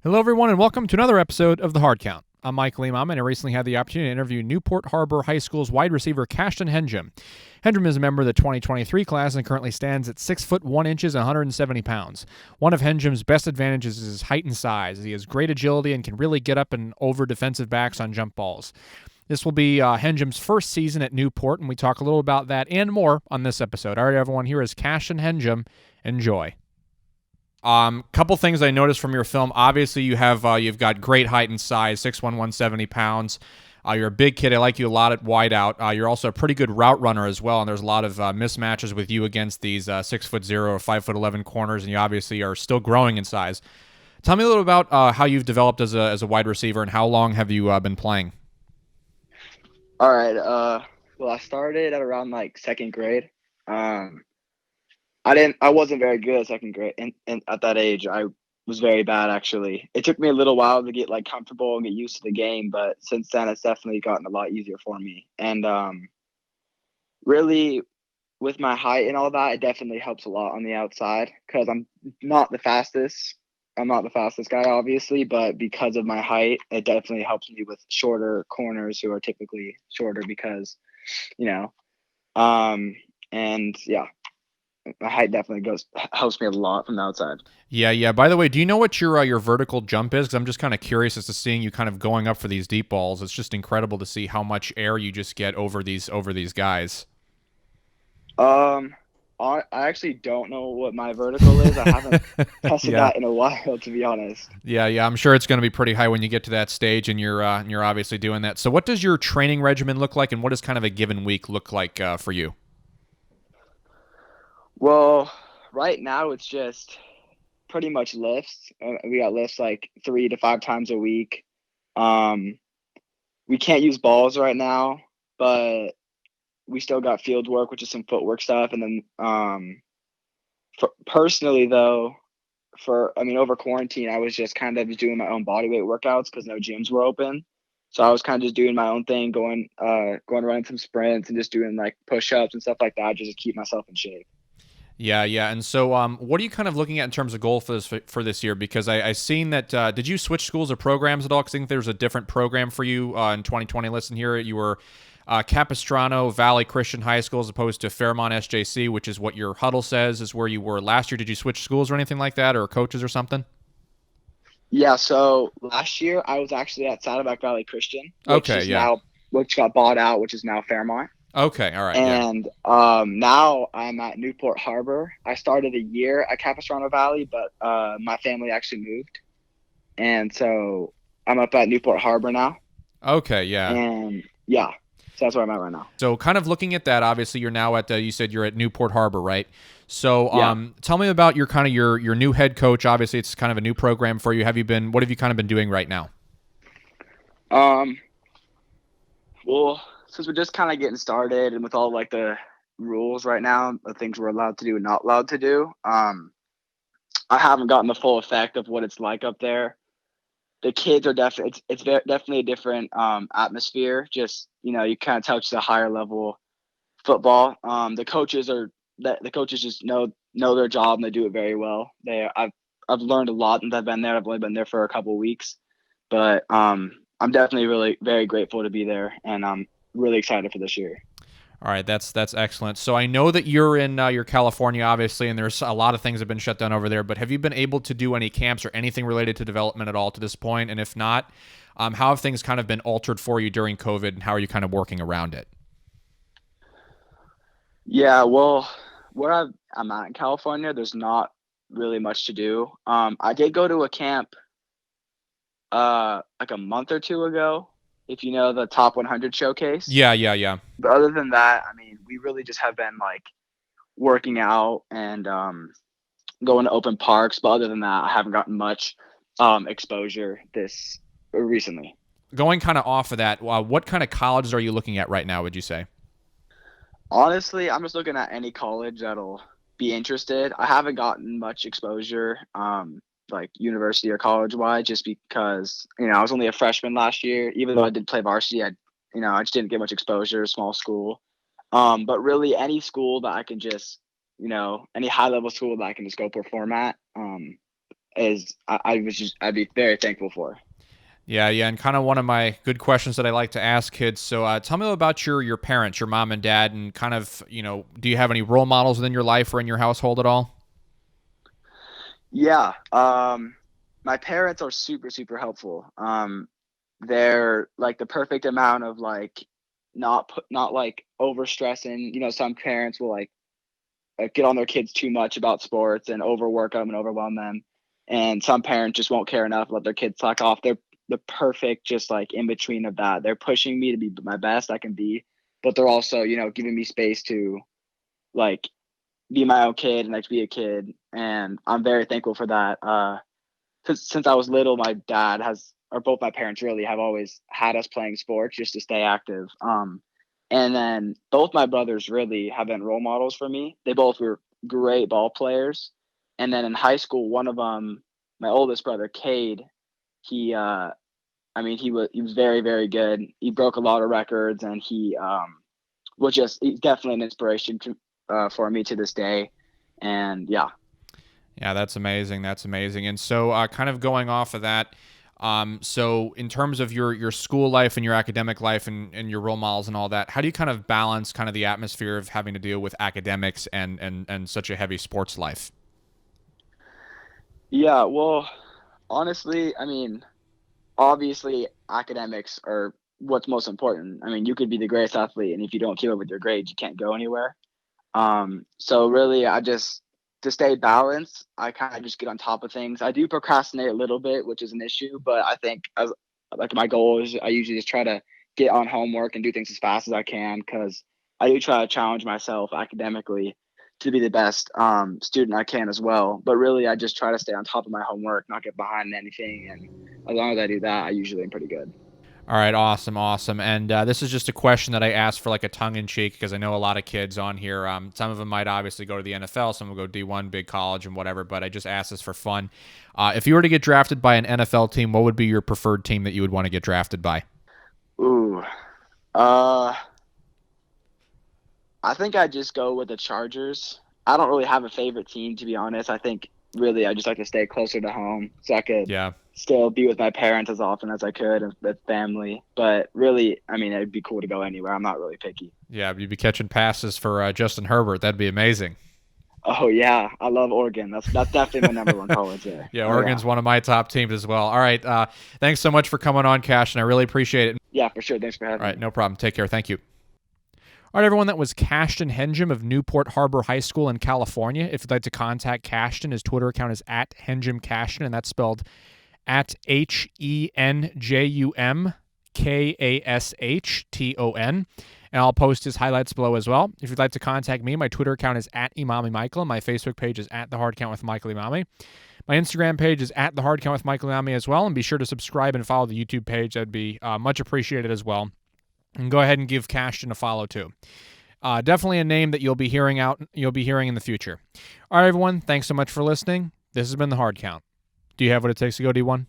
Hello, everyone, and welcome to another episode of The Hard Count. I'm Mike Limam, and I recently had the opportunity to interview Newport Harbor High School's wide receiver Kashton Henjum. Henjum is a member of the 2023 class and currently stands at 6 foot 1 inches and 170 pounds. One of Henjum's best advantages is his height and size. He has great agility and can really get up and over defensive backs on jump balls. This will be Henjum's first season at Newport, and we talk a little about that and more on this episode. All right, everyone, here is Kashton Henjum. Enjoy. Couple things I noticed from your film. Obviously, you've got great height and size, 6'1", 170 pounds. You're a big kid. I like you a lot at wide out. You're also a pretty good route runner as well, and there's a lot of mismatches with you against these 6'0" or 5'11" corners, and you obviously are still growing in size. Tell me a little about how you've developed as a wide receiver, and how long have you been playing? All right. Well, I started at around like second grade. I wasn't very good at second grade, and at that age, I was very bad actually. It took me a little while to get like comfortable and get used to the game, but since then, it's definitely gotten a lot easier for me. And really, with my height and all that, it definitely helps a lot on the outside because not the fastest. I'm not the fastest guy, obviously, but because of my height, it definitely helps me with shorter corners who are typically shorter because, you know, and yeah, my height definitely helps me a lot from the outside. Yeah. By the way, do you know what your vertical jump is? Because I'm just kind of curious as to seeing you kind of going up for these deep balls. It's just incredible to see how much air you just get over these guys. Um, I actually don't know what my vertical is. I haven't tested Yeah. that in a while, to be honest. Yeah. I'm sure it's going to be pretty high when you get to that stage, and you're obviously doing that. So, what does your training regimen look like, and what does kind of a given week look like for you? Well, right now it's just pretty much lifts. We got lifts like 3 to 5 times a week. Um, we can't use balls right now, but we still got field work, which is some footwork stuff. And then personally, though, over quarantine, I was just kind of doing my own body weight workouts because no gyms were open. So I was kind of just doing my own thing, going running some sprints and just doing like push-ups and stuff like that, just to keep myself in shape. Yeah. And so, what are you kind of looking at in terms of goal for this year? Because I seen that. Did you switch schools or programs at all? Because I think there's a different program for you in 2020. Listen here, you were Capistrano Valley Christian High School as opposed to Fairmont SJC, which is what your huddle says is where you were last year. Did you switch schools or anything like that, or coaches or something? Yeah, so last year I was actually at Saddleback Valley Christian, Okay, yeah. which got bought out, which is now Fairmont. Okay, all right, yeah. And now I'm at Newport Harbor. I started a year at Capistrano Valley, but my family actually moved, and so I'm up at Newport Harbor now. Okay, yeah. And yeah, so that's where I'm at right now. So, kind of looking at that, obviously, you're now at you said you're at Newport Harbor, right? So, Yeah. tell me about your new head coach. Obviously, it's kind of a new program for you. What have you kind of been doing right now? Um. Well, since we're just kind of getting started, and with all like the rules right now, the things we're allowed to do and not allowed to do, I haven't gotten the full effect of what it's like up there. The kids are definitely definitely a different atmosphere. Just you kind of touch the higher level football. The coaches just know their job and they do it very well. I've learned a lot since I've been there. I've only been there for a couple of weeks, but I'm definitely really very grateful to be there, and I'm really excited for this year. All right, that's excellent. So I know that you're in California, obviously, and there's a lot of things have been shut down over there. But have you been able to do any camps or anything related to development at all to this point? And if not, how have things kind of been altered for you during COVID, and how are you kind of working around it? Yeah, well, I'm at in California, there's not really much to do. I did go to a camp like a month or two ago, if you know the Top 100 showcase. Yeah. But other than that, I mean, we really just have been like working out and going to open parks. But other than that, I haven't gotten much exposure this recently. Going kind of off of that, what kind of colleges are you looking at right now, would you say? Honestly, I'm just looking at any college that'll be interested. I haven't gotten much exposure, like university or college wide, just because I was only a freshman last year. Even though I did play varsity, I just didn't get much exposure. Small school, but really any school that I can just, any high level school that I can just go perform at. I'd be very thankful for. Yeah, yeah, and kind of one of my good questions that I like to ask kids. So, tell me about your parents, your mom and dad, and kind of, do you have any role models within your life or in your household at all? Yeah. My parents are super, super helpful. They're like the perfect amount of like not like over stressing. Some parents will like get on their kids too much about sports and overwork them and overwhelm them. And some parents just won't care enough, let their kids slack off. They're the perfect, just like in between of that. They're pushing me to be my best I can be, but they're also, giving me space to like be my own kid and like be a kid. And I'm very thankful for that. Cause since I was little, my dad has, or both my parents really have always had us playing sports just to stay active. And then both my brothers really have been role models for me. They both were great ball players. And then in high school, one of them, my oldest brother, Cade, he, he was very, very good. He broke a lot of records, and he's definitely an inspiration for me to this day. And yeah. Yeah, that's amazing. That's amazing. And so, kind of going off of that, so in terms of your school life and your academic life and your role models and all that, how do you kind of balance kind of the atmosphere of having to deal with academics and such a heavy sports life? Yeah, well, honestly, obviously academics are what's most important. You could be the greatest athlete, and if you don't keep up with your grades, you can't go anywhere. So really, to stay balanced, I kind of just get on top of things. I do procrastinate a little bit, which is an issue, but I think as like my goal is I usually just try to get on homework and do things as fast as I can, because I do try to challenge myself academically to be the best student I can as well. But really, I just try to stay on top of my homework, not get behind in anything, and as long as I do that, I usually am pretty good. All right, awesome, awesome. And this is just a question that I asked for like a tongue in cheek because I know a lot of kids on here. Some of them might obviously go to the NFL, some will go D1, big college, and whatever. But I just asked this for fun. If you were to get drafted by an NFL team, what would be your preferred team that you would want to get drafted by? Ooh, uh, I think I just go with the Chargers. I don't really have a favorite team, to be honest. I think really I just like to stay closer to home so I could Yeah, still be with my parents as often as I could and with family. But really, it'd be cool to go anywhere. I'm not really picky. yeah, you'd be catching passes for Justin Herbert. That'd be amazing. Oh yeah, I love Oregon. That's definitely my number one college there. Yeah, Oh yeah, Oregon's one of my top teams as well. All right, thanks so much for coming on, Cash, and I really appreciate it. yeah, for sure. Thanks for All having right, me. no problem. Take care. Thank you. All right, everyone, that was Kashton Henjum of Newport Harbor High School in California. If you'd like to contact Kashton, his Twitter account is at Henjum Kashton, and that's spelled at HenjumKashton. And I'll post his highlights below as well. If you'd like to contact me, my Twitter account is at Imami Michael, and my Facebook page is at The Hard Count with Michael Imami. My Instagram page is at The Hard Count with Michael Imami as well, and be sure to subscribe and follow the YouTube page. That'd be much appreciated as well. And go ahead and give Kashton a follow too. Definitely a name that you'll be hearing in the future. All right, everyone. Thanks so much for listening. This has been The Hard Count. Do you have what it takes to go D1?